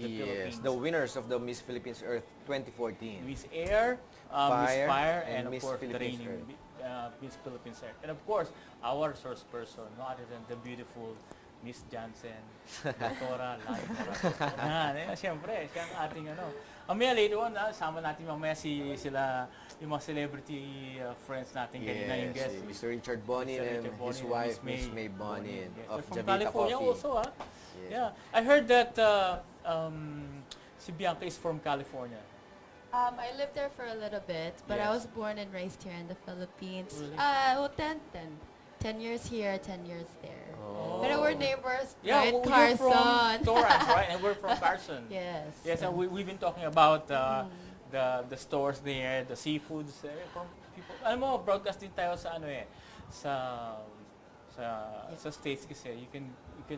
the Philippines. the winners of the Miss Philippines Earth 2014. Miss Air, Miss Fire, Fire, and and of Miss course the Philippines reigning Miss Philippines Earth. And of course, our source person, no other than the beautiful Miss Jansen, Doktora Lai Morato. Yan, siyempre, siya ang ating ano. Mamaya later on, sama natin mamaya sila, yung mga celebrity friends natin kanina yung guest. Si Mr. Richard Bonin Mr. and Richard his Bonin and wife, Miss Miss May Bonin Yes, of they're from Javita California Coffee. also, Yes. Yeah, I heard that si Bianca is from California. I lived there for a little bit, but I Yes. was born and raised here in the Philippines. Really? Well, 10 years here, 10 years there. Oh. But we're neighbors, Yeah, right, we're Carson? from Torrance, right? And we're from Carson. Yes. Yes, and we've been talking about the stores there, the seafoods. From people, alam mo, broadcast din tayo sa ano sa States kasi you can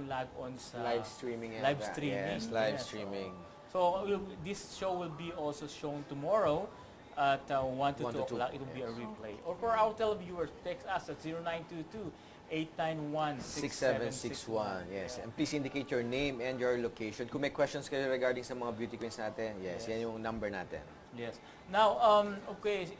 log on sa Live streaming. live streaming. Yes, live Yes. streaming. So this show will be also shown tomorrow at 1 to 1 2 to 2, o'clock. It will be a yes. replay. Or for our televiewers, text us at 0922-891-6761. 6761, yes. And please indicate your name and your location. Kung may questions kayo regarding sa mga beauty queens natin, yes, yan yung number natin. Yes. Now, okay,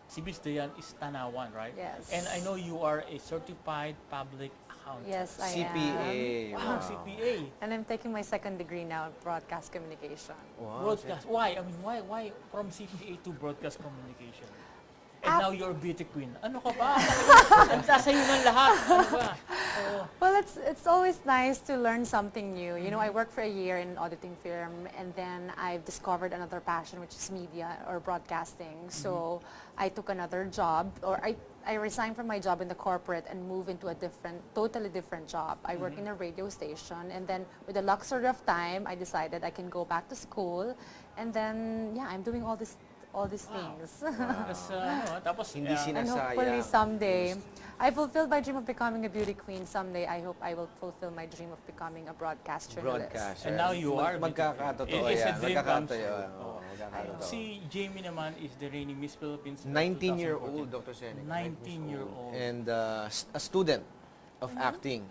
si Miss Dayan is Tanawan, right? Yes. And I know you are a certified public accountant. Yes, I CPA. am. Wow, CPA. And I'm taking my second degree now in broadcast communication. Wow. Broadcast. Why? I mean, why from CPA to broadcast communication? And now you're beauty queen. Ano ka ba? Ang sasayo ng lahat. Ano ba? Oo. Well, it's always nice to learn something new. You know, I worked for a year in an auditing firm, and then I've discovered another passion, which is media or broadcasting. So I took another job, or I resigned from my job in the corporate and moved into a totally different job. I work in a radio station, and then with the luxury of time, I decided I can go back to school, and then yeah, I'm doing all these things. Tapos, Hindi And sinasayang. hopefully someday, I fulfilled my dream of becoming a beauty queen. Someday, I hope I will fulfill my dream of becoming a broadcast journalist. Broadcaster. And now you are Magkakatotoo It is a yan. dream come Magkakatotoo. true. Oo, magkakatotoo. Si Jamie naman is the reigning Miss Philippines 19-year-old, 2014. Dr. Senek. 19-year-old. And a student of acting.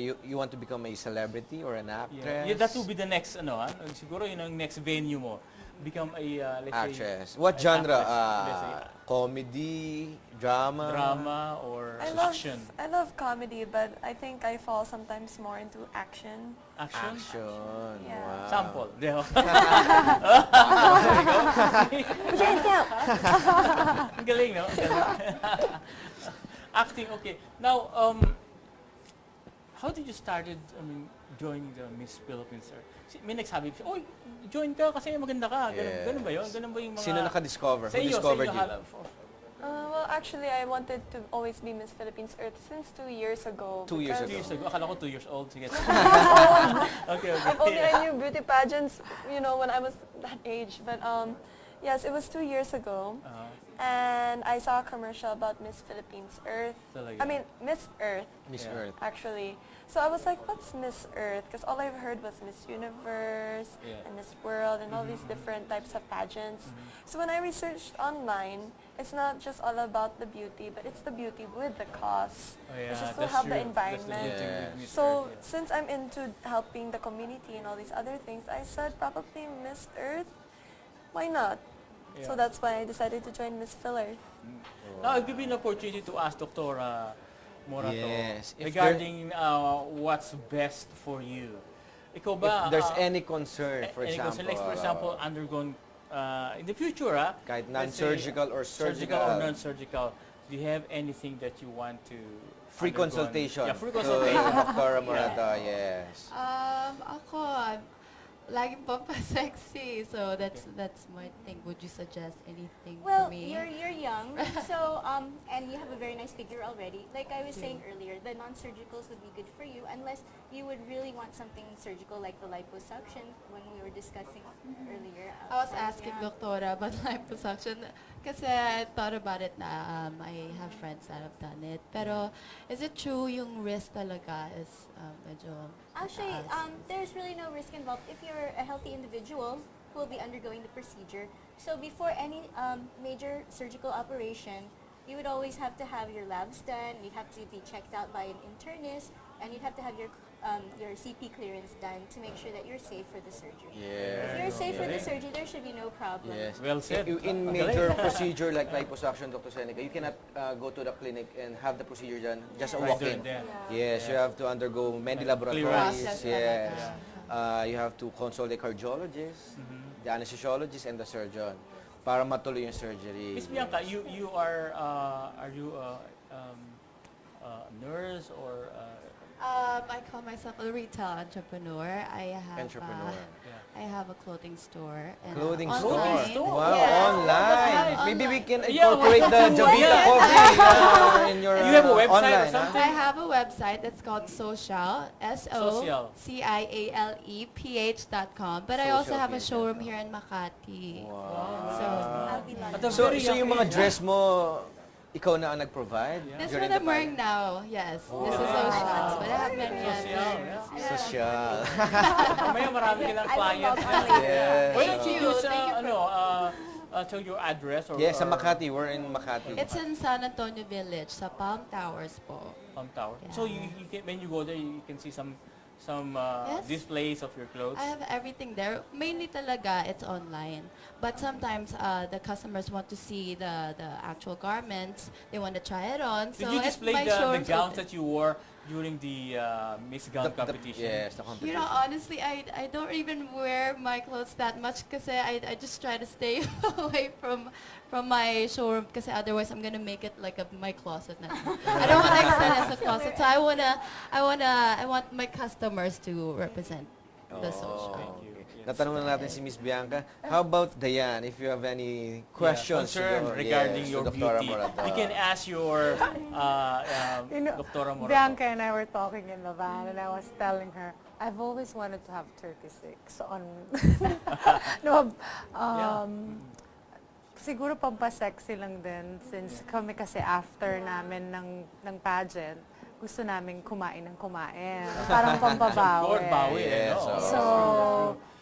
You want to become a celebrity or an actress? Yeah, that will be the next, siguro yun ang next venue mo. Become a, let's Actress. say, What an genre? actress. Let's say, Comedy, drama? drama, or action? I love comedy, but I think I fall sometimes more into action. Action? Action. Yeah. Wow. Sample. Ang galing, no? Ang galing. Acting, okay. Now, how did you started, joining the Miss Philippines, sir? May nagsabi, oy, join ka kasi maganda ka. Ganun ba yun? Ganun ba yung mga... Sino naka-discover? Sa Who iyo, discovered you? Well, actually, I wanted to always be Miss Philippines Earth since 2 years ago. 2 years 2 ago. years ago. Akala ko 2 years old. Sige. Okay. If only I knew beauty pageants, when I was that age. But yes, it was 2 years ago. And I saw a commercial about Miss Philippines Earth. Talaga. I mean, Miss Earth, Miss Yeah. Earth. actually. So I was like, what's Miss Earth? Because all I've heard was Miss Universe Yeah. and Miss World and all these different types of pageants. So when I researched online, it's not just all about the beauty, but it's the beauty with the cause. Oh, yeah, It's just to that's help the true. environment. That's the beauty with Yes. Miss So Earth, yeah. since I'm into helping the community and all these other things, I said probably Miss Earth. Why not? So Yeah. that's why I decided to join Miss Phil Earth. Now, I'll give you an opportunity to ask Dr. Morato Yes. If regarding what's best for you. Ikaw ba? If there's any concern, for any example, concern, like for example, undergone in the future, kahit let's say, non-surgical or surgical, or non-surgical, do you have anything that you want to free undergone? consultation Yeah, free to consultation. Dr. Morato, yes. Ako, laging papasexy. So that's my thing. Would you suggest anything Well, for me? you're young, so and you have a very nice figure already. Like I was saying earlier, the non-surgicals would be good for you unless you would really want something surgical like the liposuction when we were discussing earlier. I was asking Yeah. Doktora about liposuction kasi I thought about it na I have friends that have done it. Pero is it true yung risk talaga is medyo Actually, mataas? there's really no risk involved if you're a healthy individual who will be undergoing the procedure. So before any major surgical operation, you would always have to have your labs done. You'd have to be checked out by an internist, and you'd have to have your your CP clearance done to make sure that you're safe for the surgery. If Yeah. you're safe for the Galing. surgery, there should be no problem. Yes. Well said. In Magaling. major procedure like liposuction, Dr. Seneca, you cannot go to the clinic and have the procedure done just a Right walk-in. there. Yes, you have to undergo many laboratories. Process Yes. talaga. You have to consult the cardiologist, Mm-hmm. the anesthesiologist, and the surgeon para matuloy yung surgery. Miss Bianca, you are you a nurse or I call myself a retail entrepreneur. I have Entrepreneur. I have a clothing store. And Clothing online. store. Wow, Yes. online. Online. Maybe we can Yeah, incorporate the Javita yeah. coffee in your You have a website or online, something? I have a website that's called Social, Social. SOCIALEPH.com. But I also have a showroom here in Makati. Wow. So I'll be At lucky. a So, very so young yung mga age, dress mo, ikaw na ang nag-provide? this during one I'm the wearing time? now. Yes, this is Wow. Social. But I have many Social, others. Social. Mamaya marami ka ng I will clients. log on later. Yes. Why don't you Thank you. just, Thank you tell your address or Yes, sa or Makati. We're in Makati. It's in San Antonio Village, sa Palm Towers po. Palm Tower. Yeah. So you can, when you go there, you can see some Yes. displays of your clothes. I have everything there. Mainly talaga, it's online. But sometimes the customers want to see the actual garments. They want to try it on. Did So you it's display my the showroom's gowns open. that you wore during the Miss Gown competition? Yes, the You competition. know, honestly, I don't even wear my clothes that much kasi I just try to stay away from my showroom kasi otherwise I'm gonna make it like my closet na. I don't want to extend it as a closet. So I want my customers to represent the social. Thank you. Okay. Yes. Natanong na natin si Miss Bianca. How about Diane? If you have any questions concern to- regarding yes, your to Dr. beauty, Morato. you can ask your You know, Dr. Morato. Bianca and I were talking in the van, and I was telling her, I've always wanted to have 36 on. No, siguro pampasexy lang din since kami kasi after namin ng pageant, gusto namin kumain ng kumain. Parang pampabawi. Lord, bawi. Yes, no? oo. So,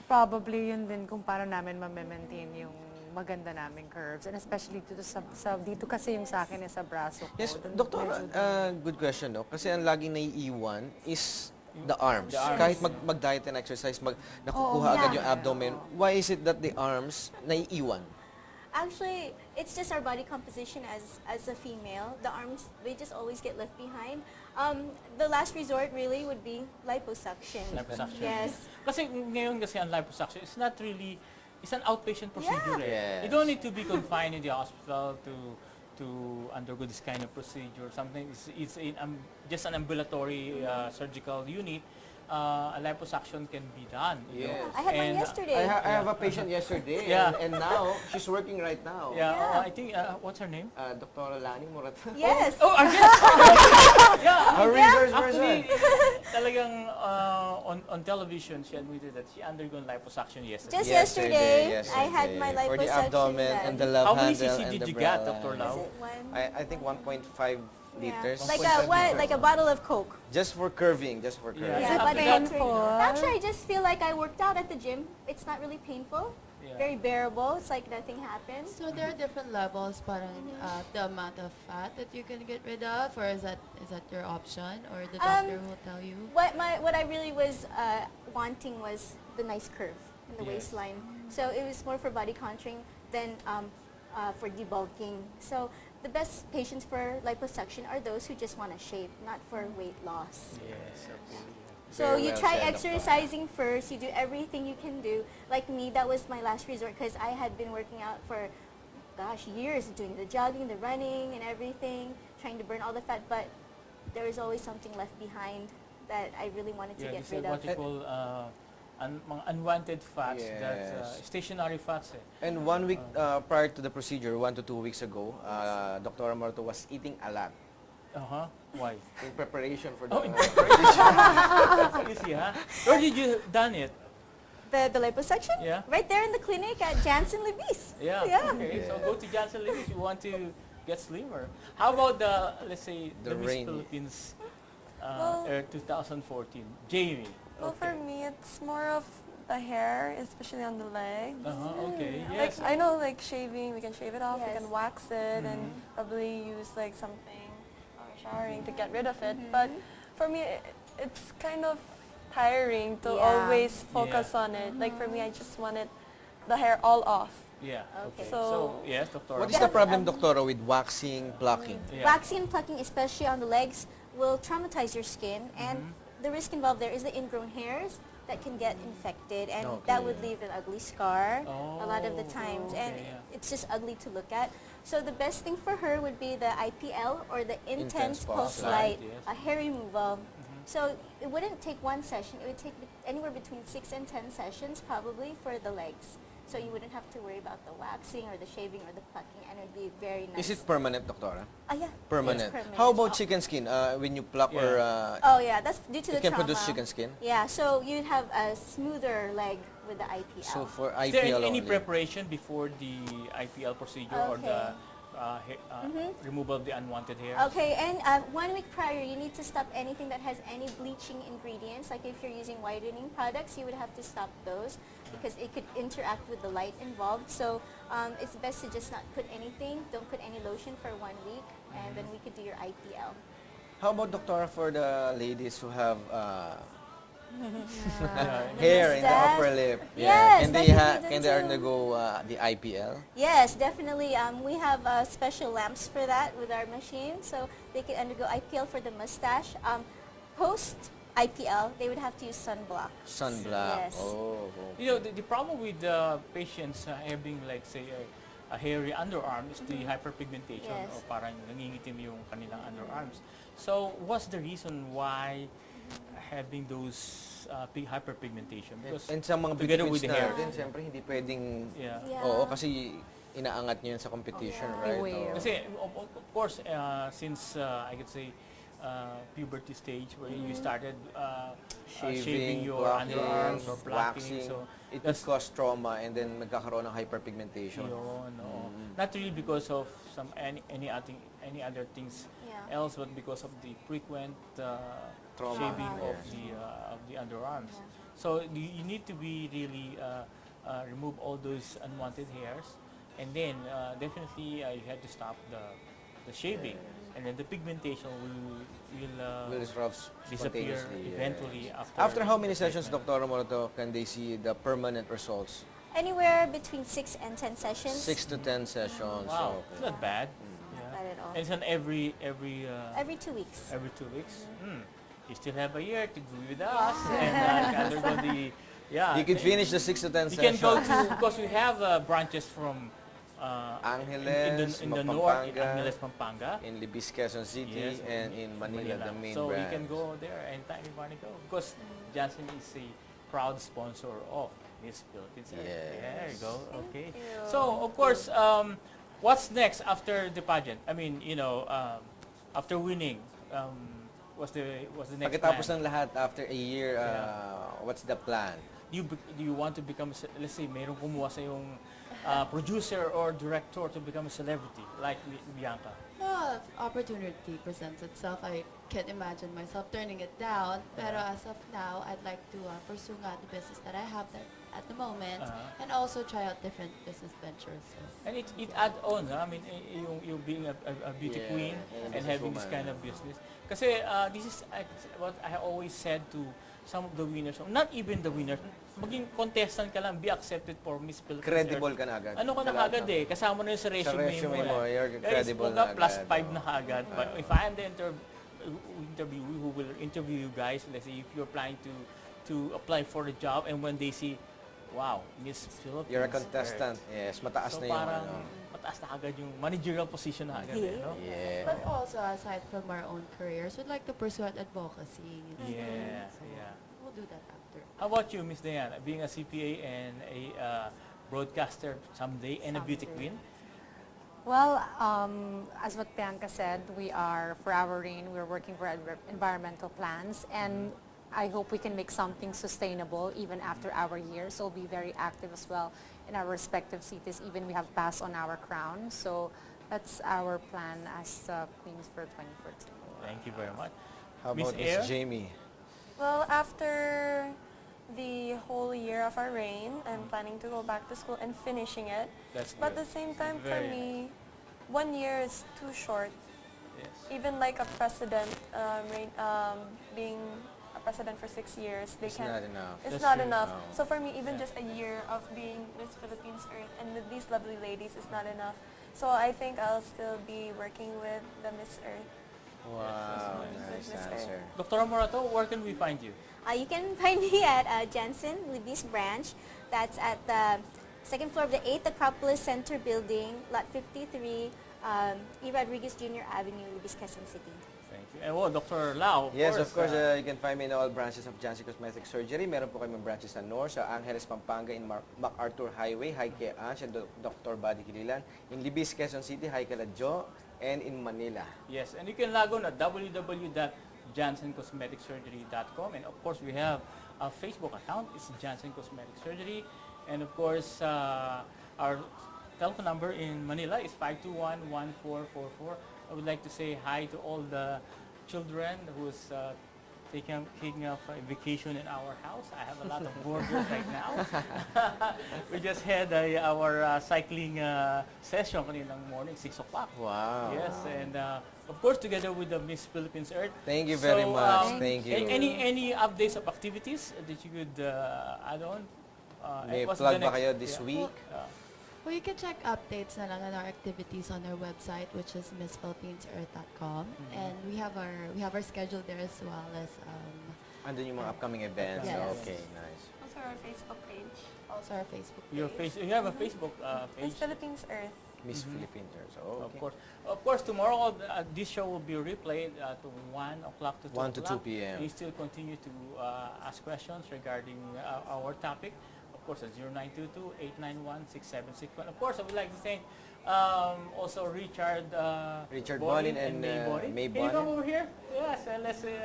probably yun din kung paano namin ma-maintain yung maganda naming curves. And especially dito kasi yung sa akin is sa braso ko. Yes, Dun Doctor, medyo- good question, no? Kasi ang laging naiiwan is the arms. The arms. Kahit mag-diet and exercise, nakukuha agad yeah. yung abdomen. Why is it that the arms naiiwan? Actually, it's just our body composition as a female. The arms, they just always get left behind. The last resort really would be liposuction. Liposuction. Yes. Kasi ngayon kasi ang liposuction, it's not really, it's an outpatient procedure. Yeah. You don't need to be confined in the hospital to undergo this kind of procedure. Something it's just an ambulatory surgical unit. A liposuction can be done. You know. Yes. I had mine And, yesterday. I have a patient yesterday, Yeah. and now she's working right now. Yeah, Yeah. I think, what's her name? Dr. Lani Morato. Yes. Oh, I guess! yeah, Her research actually, person. talagang on television, she admitted that she undergone liposuction yesterday. Just yesterday, I had my For the liposuction abdomen done. and the love How many handle cc and did the you bra get, Dr. line. Lau? Is it one? I think 1.5 liters. Like 1.5 liters. like a bottle of Coke. Just for curving, just for curving. Yeah. Yeah, After but that- painful? actually, I just feel like I worked out at the gym. It's not really painful. Yeah. Very bearable. It's like nothing happened. So there are different levels, parang the amount of fat that you can get rid of, or is that your option, or the doctor will tell you? What I really was wanting was the nice curve in the Yes. waistline. So it was more for body contouring than for debulking. So the best patients for liposuction are those who just want a shape, not for weight loss. Yes, okay. So Very you well try said, Dr. exercising first. You do everything you can do. Like me, that was my last resort because I had been working out for, gosh, years, doing the jogging, the running, and everything, trying to burn all the fat. But there was always something left behind that I really wanted to Yeah, get this is rid what of. you call mga unwanted fats, that's Yes. stationary fats. Eh. And 1 week prior to the procedure, 1 to 2 weeks ago, Dr. Morato was eating a lot Uh-huh. Why? in preparation for the... Oh, in preparation. You see, huh? Where did you done it? The liposuction? Yeah. Right there in the clinic at Janssen Libis. Yeah. Yeah. Okay, so go to Johnson Lewis. You want to get slimmer. How about the, let's say, The the Miss rain. Philippines Well- 2014? Jamie. Well, for me, it's more of the hair, especially on the legs. Okay, Like yes. I know, like shaving, we can shave it off, we Yes. can wax it, and probably use like something or showering to get rid of it. But for me, it's kind of tiring to Yeah. always focus Yeah. on it. Like for me, I just wanted the hair all off. Yeah. Okay. Okay. So, So- yes, Doctor. What is the problem, Doctora, with waxing, plucking? Yeah. Waxing and plucking, especially on the legs, will traumatize your skin, and Mm-hmm. the risk involved there is the ingrown hairs that can get infected, and Okay. that would leave an ugly scar a lot of the Oh, times, and okay, yeah. it's just ugly to look at. So the best thing for her would be the IPL, or the Intense intense pulse pulse light, light, yes. a hair removal. Mm-hmm. So it wouldn't take one session. It would take anywhere between 6 and 10 sessions probably for the legs. So you wouldn't have to worry about the waxing or the shaving or the plucking, and it would be very nice. Is it permanent, Doctora? Yeah. Permanent. It's permanent. How about chicken skin? When you pluck Yeah. or Oh yeah, that's due to it the can trauma. produce chicken skin? Yeah, so you'd have a smoother leg with the IPL. So for Is there IPL any only. preparation before the IPL procedure or the removal of the unwanted hair? Okay, and 1 week prior, you need to stop anything that has any bleaching ingredients. Like if you're using whitening products, you would have to stop those because it could interact with the light involved. So it's best to just not put anything. Don't put any lotion for 1 week, and then we could do your IPL. How about, Doctora, for the ladies who have Yeah. hair in the mustache? upper lip? Yes, Can that they can be ha- done can they too. undergo the IPL? Yes, definitely. We have special lamps for that with our machine, so they can undergo IPL for the mustache. Post IPL, they would have to use sunblock. Sunblock. Yes. Oh. You know, the problem with patients having, like, say, a hairy underarm is the hyperpigmentation, Yes. o parang nangingitim yung kanilang underarms. So, what's the reason why having those hyperpigmentation? Because And sa mga together beauty with the queens hair. natin, siyempre hindi pwedeng... yeah. Yeah. Oo, kasi inaangat nyo yun sa competition, right? Beware. Oo. Kasi, of course, since I could say puberty stage where you started shaving your plucking, underarms or plucking, waxing, so it could cause trauma and then magkakaroon ng hyperpigmentation. yun, no. Not really because of any other things Yeah. else, but because of the frequent Trauma. shaving Yeah. of the underarms. Yeah. So you need to be really remove all those unwanted hairs, and then definitely you have to stop the shaving, and then the pigmentation will Will dissolve disappear spontaneously. yes. eventually after. After how many sessions, treatment. Dr. Moroto, can they see the permanent results? Anywhere between 6 and 10 sessions. 6 to 10 sessions. Wow, So, it's not bad. Not Yeah. bad at all. And it's on every Every 2 weeks. every 2 weeks. You still have a year to go with us and undergo the yeah. you can finish the 6 to 10 You can sessions. go to because we have branches from Angeles, in the north, in Pampanga, Angeles, Pampanga. in Libis, Quezon City, Yes, and in Manila, the main So branch. you can go there anytime you want to go because Janssen is a proud sponsor of Miss Philippines. Yes. There you go. Okay. you. So of course, what's next after the pageant? I mean, after winning, what's the next Pagkatapos plan? ng lahat, after a year, what's the plan? Do you want to become, let's say, mayroong kumuha sa yung producer or director to become a celebrity like Bianca? Well, if opportunity presents itself, I can't imagine myself turning it down. Pero as of now, I'd like to pursue nga the business that I have at the moment and also try out different business ventures. So. And it add on, I mean, yung being a beauty Yeah, queen and and having this businesswoman. kind of business. Kasi this is what I always said to some of the winners, not even the winners, maging contestant ka lang, be accepted for Miss Philippines. Credible ka na agad. Ano ka na Sa lahat agad ng- eh, kasama na yun sa resume, resume mo, eh. you're Guys, credible huwag ka na plus agad, 5 oh. na agad. But if I am the interview who will interview you guys, let's say if you're planning to apply for the job and when they see, wow, Miss Philippines. You're a contestant. Yes, mataas So na yung parang ano. mataas na agad yung managerial position na agad eh, no? Yeah. But also, aside from our own careers, we'd like to pursue advocacy. Yeah, So yeah. we'll do that after. How about you, Miss Diana? Being a CPA and a broadcaster someday and a beauty Someday. queen? Well, as what Bianca said, we are, for our reign, we're working for environmental plans, and I hope we can make something sustainable even after our year. So we'll be very active as well in our respective cities, even we have passed on our crown. So that's our plan as queens for 2014. Thank you very much. How Miss about Air? Miss Jamie? Well, after the whole year of our reign, I'm planning to go back to school and finishing it. That's But at good. the same time, for Very me, 1 year is too short. Yes. Even like a president being a president for 6 years, they It's can. not enough. It's That's not true. enough. No. So for me, even Yeah. just a year of being Miss Philippines Earth and with these lovely ladies is not enough. So I think I'll still be working with the Miss Earth. Wow, Yes, nice Miss answer. Dr. Morato, where can we find you? You can find me at Jansen Libis branch. That's at the second floor of the 8th Acropolis Center building, lot 53, E. Rodriguez Jr. Avenue, Libis, Quezon City. Thank you. And well, Dr. Lau, Yes, of course, you can find me in all branches of Janssen Cosmetic Surgery. Meron po kami branches sa North, sa Angeles, Pampanga, in MacArthur Highway. Hi kay Ange and Dr. Buddy Kililan. In Libis, Quezon City, hi kay Jo. And in Manila. yes, and you can log on at www.jansencosmeticsurgery.com, and of course we have a Facebook account. It's Jansen Cosmetic Surgery, and of course our telephone number in Manila is 521-1444. I would like to say hi to all the children who's taking a vacation in our house. I have a lot of boarders right now. We just had our cycling session kaninang morning, 6 o'clock. Wow. Yes, and of course together with the Miss Philippines Earth. Thank you very much. Thank Thank you. Any updates of activities that you could add on? May What's plug the ba next- kayo this yeah. week? Well, you can check updates na lang on our activities on our website, which is MissPhilippinesEarth.com, and we have our schedule there as well as Andun yung mga upcoming events. Yes. Okay, nice. Also our Facebook page. also our Facebook Your page. you have a Facebook page. Miss Philippines Earth. Miss Philippines. So, okay. Of course, tomorrow this show will be replayed to 1 o'clock to 2 1 to 2 o'clock. p.m. You still continue to ask questions regarding our topic. Of course, at 0922-891-6761. Of course, I would like to thank also Richard Bonin and May Can you come Bonin. over here? Yes, and let's say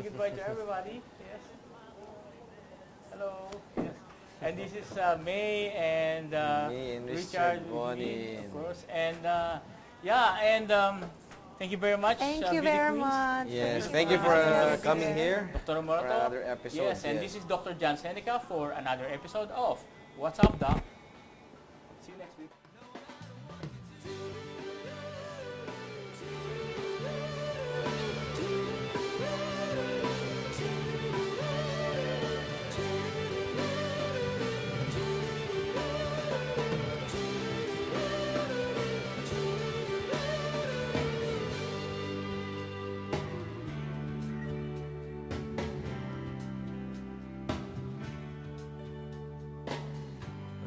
goodbye to everybody. Yes. Hello. Yes. And this is May and May and Richard Richard with me, Bonin. of course. And thank you very much. Thank you Beauty very Queens. much. Yes, Thank thank you you for for coming here Dr. for Morato. another episode. Yes, and this is Dr. Jan Seneca for another episode of What's Up, Doc? See you next week.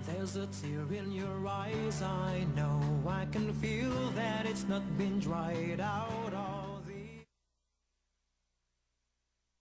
There's a tear in your eyes, I know. I can feel that it's not been dried out.